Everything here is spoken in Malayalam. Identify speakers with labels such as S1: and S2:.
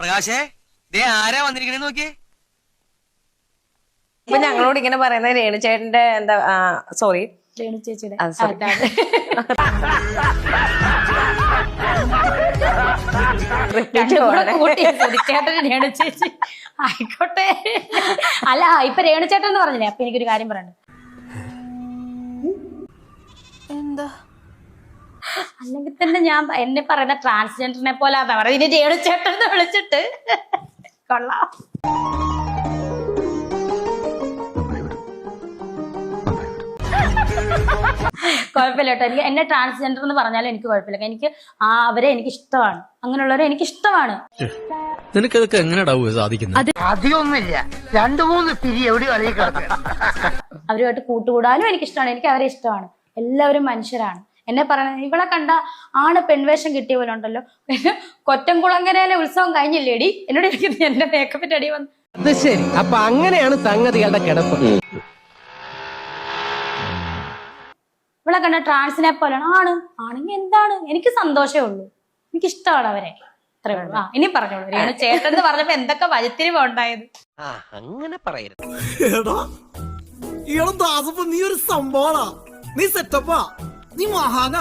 S1: പ്രകാശേ ദേ ആരാ വന്നിരിക്കണേ നോക്കിയേ.
S2: ഇപ്പൊ ഞങ്ങളോട് ഇങ്ങനെ പറയുന്നത് രേണുചേട്ടന്റെ എന്താ സോറി
S3: രേണു ചേച്ചിയുടെ ചേട്ടന് രേണു ചേച്ചി ആയിക്കോട്ടെ. അല്ല ഇപ്പൊ രേണു ചേട്ടൻ എന്ന് പറഞ്ഞില്ലേ, അപ്പൊ എനിക്കൊരു കാര്യം പറയണ്ട.
S2: എന്താ
S3: അല്ലെങ്കിൽ തന്നെ ഞാൻ എന്നെ പറയുന്ന ട്രാൻസ്ജെൻഡറിനെ പോലെ പറയുന്നത്, ഇനി രേണു ചേട്ടൻ എന്ന് വിളിച്ചിട്ട് കൊള്ളാം. കുഴപ്പമില്ല കേട്ടോ, എനിക്ക് എന്നെ ട്രാൻസ്ജെൻഡർ എന്ന് പറഞ്ഞാലും എനിക്ക് കുഴപ്പമില്ല. എനിക്ക് അവരെ എനിക്ക് ഇഷ്ടമാണ്, അങ്ങനെയുള്ളവരെ എനിക്ക് ഇഷ്ടമാണ്.
S4: നിനക്കതൊക്കെ എങ്ങനെയാ സാധിക്കുന്നത്?
S5: അധികമൊന്നുമില്ല, 2-3 പിരി എവിടെ
S3: അവരുമായിട്ട് കൂട്ടുകൂടാനും എനിക്ക് ഇഷ്ടമാണ്, എനിക്ക് അവരെ ഇഷ്ടമാണ്. എല്ലാവരും മനുഷ്യരാണ്. എന്നെ പറയുന്നത് ഇവളെ കണ്ട ആണ് പെൺവേഷം കിട്ടിയ പോലെ ഉണ്ടല്ലോ. കൊറ്റംകുളങ്ങരയിലെ ഉത്സവം കഴിഞ്ഞില്ലേടി, എന്നോട് ഇരിക്കുന്നത് എന്റെ മേക്കപ്പിന്റെ അടി വന്നു.
S5: അത് ശരി, അപ്പൊ അങ്ങനെയാണ് സംഗതികളുടെ കിടപ്പ്.
S3: ഇവളെ കണ്ട ട്രാൻസിനെ പോലെയാണ്. ആണെങ്കിൽ എന്താണ്, എനിക്ക് സന്തോഷമേ ഉള്ളൂ, എനിക്ക് ഇഷ്ടമാണ് അവരെ, അത്രേ ഉള്ളൂ. ഇനി പറഞ്ഞോളൂ. രേണു ചേട്ടൻ എന്ന് പറഞ്ഞപ്പോ എന്തൊക്കെ വഴിത്തിരിവ് ഉണ്ടായത്.
S5: അങ്ങനെ പറയരുത്.
S6: നീ ഒരു സംഭവമാ, നീ സെറ്റപ്പാ, നീ മഹാനാ.